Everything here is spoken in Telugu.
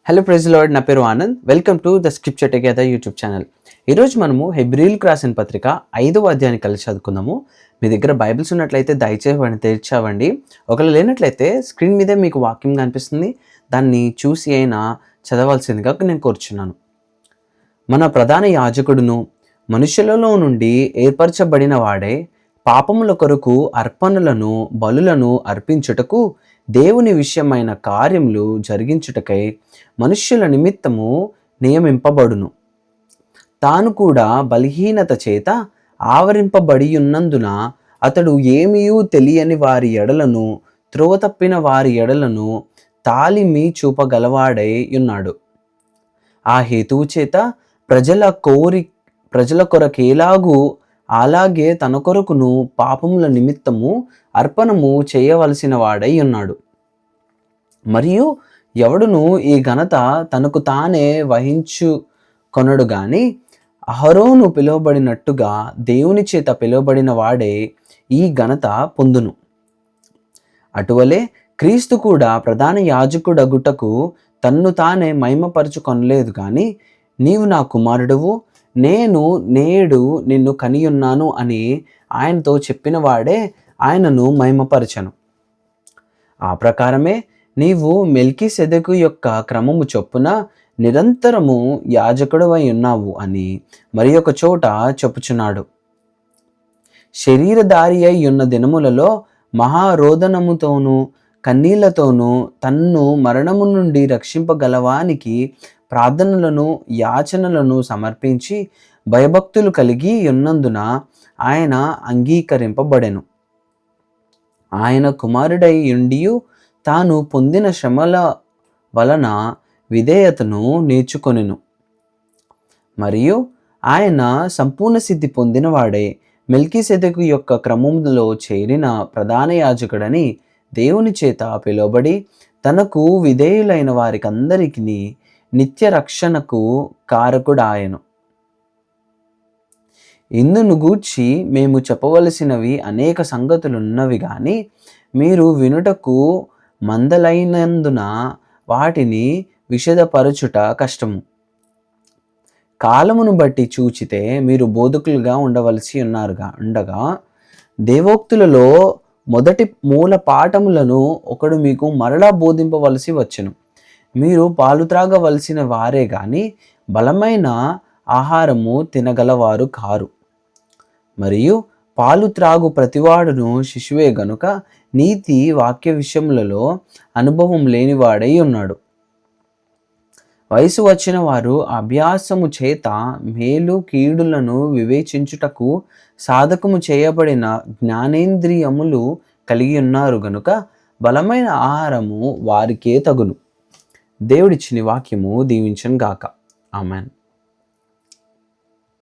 హలో ప్రైజ్ లార్డ్, నా పేరు Anand. Welcome to the scripture together YouTube channel. ఈరోజు మనము హెబ్రీయులకు రాసిన పత్రిక 5వ అధ్యాయాన్ని కలిసి చదువుకుందాము. మీ దగ్గర బైబిల్స్ ఉన్నట్లయితే దయచేసి వాటిని తెరిచావండి. ఒకవేళ లేనట్లయితే స్క్రీన్ మీదే మీకు వాక్యం కనిపిస్తుంది, దాన్ని చూసి అయినా చదవాల్సిందిగా నేను కోరుచున్నాను. మన ప్రధాన యాజకుడును మనుషులలో నుండి ఏర్పరచబడిన వాడే పాపముల కొరకు అర్పణలను బలులను అర్పించుటకు దేవుని విషయమైన కార్యములు జరిగించుటకై మనుష్యుల నిమిత్తము నియమింపబడును. తాను కూడా బలహీనత చేత ఆవరింపబడి ఉన్నందున అతడు ఏమీయూ తెలియని వారి ఎడలను త్రోవ తప్పిన వారి ఎడలను తాలిమి చూపగలవాడై ఉన్నాడు. ఆ హేతువు చేత ప్రజల కొరకేలాగూ అలాగే తన కొరకును పాపముల నిమిత్తము అర్పణము చేయవలసిన వాడై ఉన్నాడు. మరియు ఎవడును ఈ ఘనత తనకు తానే వహించుకొనడు గాని అహరోను పిలువబడినట్టుగా దేవుని చేత పిలువబడిన వాడే ఈ ఘనత పొందును. అటువలే క్రీస్తు కూడా ప్రధాన యాజకుడగుటకు తన్ను తానే మహిమపరచుకొనలేదు కానీ, నీవు నా కుమారుడువు, నేను నేడు నిన్ను కనియున్నాను అని ఆయనతో చెప్పిన వాడే ఆయనను మహిమపరచను. ఆ ప్రకారమే నీవు మెల్కీసెదెకు యొక్క క్రమము చొప్పున నిరంతరము యాజకుడవై ఉన్నావు అని మరి ఒక చోట చెప్పుచున్నాడు. శరీరధారి అయి ఉన్న దినములలో మహారోదనముతోనూ కన్నీళ్లతోనూ తన్ను మరణము నుండి రక్షింపగలవానికి ప్రార్థనలను యాచనలను సమర్పించి భయభక్తులు కలిగి ఉన్నందున ఆయన అంగీకరింపబడెను. ఆయన కుమారుడై ఉండియు తాను పొందిన శ్రమల వలన విధేయతను నేర్చుకొనెను. మరియు ఆయన సంపూర్ణ సిద్ధి పొందినవాడే మెల్కీసెదెకు యొక్క క్రమములో చేరిన ప్రధాన యాజకుడని దేవుని చేత పిలువబడి తనకు విధేయులైన వారికందరికీ నిత్య రక్షణకు కారకుడాయను. ఇందును గూర్చి మేము చెప్పవలసినవి అనేక సంగతులున్నవి గాని మీరు వినుటకు మందలైనందున వాటిని విశదపరచుట కష్టము. కాలమును బట్టి చూచితే మీరు బోధకులుగా ఉండవలసి ఉండగా దేవోక్తులలో మొదటి మూల పాఠములను ఒకడు మీకు మరలా బోధింపవలసి వచ్చెను. మీరు పాలు త్రాగవలసిన వారే గాని బలమైన ఆహారము తినగలవారు కారు. మరియు పాలు త్రాగు ప్రతివాడును శిశువే గనుక నీతి వాక్య విషయములలో అనుభవం లేనివాడై ఉన్నాడు. వయసు వచ్చిన వారు అభ్యాసము చేత మేలు కీడులను వివేచించుటకు సాధకము చేయబడిన జ్ఞానేంద్రియములు కలిగి ఉన్నారు గనుక బలమైన ఆహారము వారికే తగును. దేవుడిచ్చిన వాక్యము దీవించును గాక. ఆమెన్.